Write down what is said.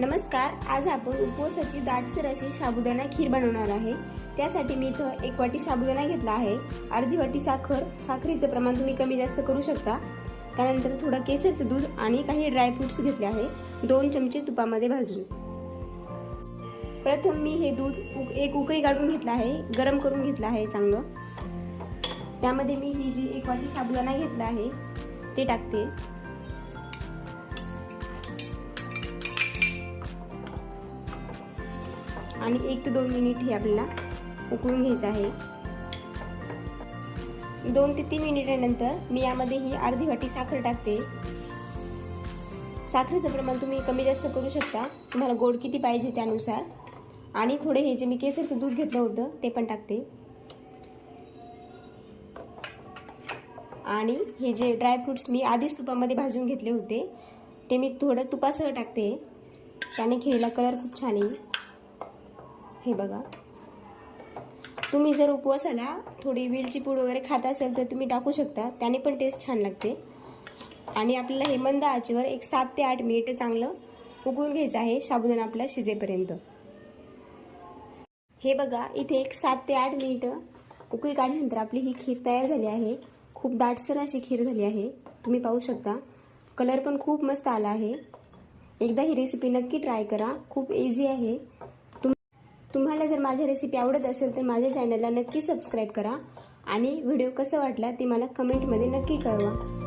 नमस्कार, आज आपण उपवासाची दाटसर अशी साबुदाणा खीर बनवणार आहे। त्यासाठी मी इथं 1 वाटी साबुदाणा घेतला आहे, अर्धी वाटी साखर, साखरेचं प्रमाण तुम्ही कमी जास्त करू शकता। त्यानंतर थोडं केसरचं दूध आणि काही ड्राय फ्रूट्स घेतले आहे, 2 चमचे तुपामध्ये भाजून। प्रथम मी हे दूध एक उकळी काढून घेतला आहे, गरम करून घेतला आहे चांगलं। त्यामध्ये मी ही जी 1 वाटी साबुदाणा घेतला आहे ते टाकते आणि 1 ते 2 मिनिट हे आपल्याला उकळून घ्यायचं आहे। 2 ते 3 मिनिटांनंतर मी यामध्ये ही अर्धी वाटी साखर टाकते। साखरेचं प्रमाण तुम्ही कमी जास्त करू शकता, तुम्हाला गोड किती पाहिजे त्यानुसार। आणि थोडे हे जे मी केसरचं दूध घेतलं होतं ते पण टाकते आणि हे जे ड्राय फ्रूट्स मी आधीच तुपामध्ये भाजून घेतले होते ते मी थोडं तुपासह टाकते, त्याने खीरीला कलर खूप छान येईल। हे बघा, तुम्ही जर उपवासाला थोडी वेलची पूड वगैरे खात असाल तर तुम्ही टाकू शकता, त्याने पण टेस्ट छान लागते। आणि आपल्याला हे मंद आचेवर एक 7 ते 8 मिनिट चांगलं उकळून घ्यायचं आहे, साबुदाणा आपला शिजेपर्यंत। हे बघा, इथे एक 7 ते 8 मिनिट उकळी काढल्यानंतर आपली ही खीर तयार झाली आहे। खूप दाटसर अशी खीर झाली आहे, तुम्ही पाहू शकता। कलर पण खूप मस्त आला आहे। एकदा ही रेसिपी नक्की ट्राय करा, खूप इझी आहे। तुम्हाला जर माझी रेसिपी आवडत असेल तर माझ्या चॅनलला नक्की सबस्क्राईब करा आणि व्हिडिओ कसा वाटला ते मला कमेंटमध्ये नक्की कळवा।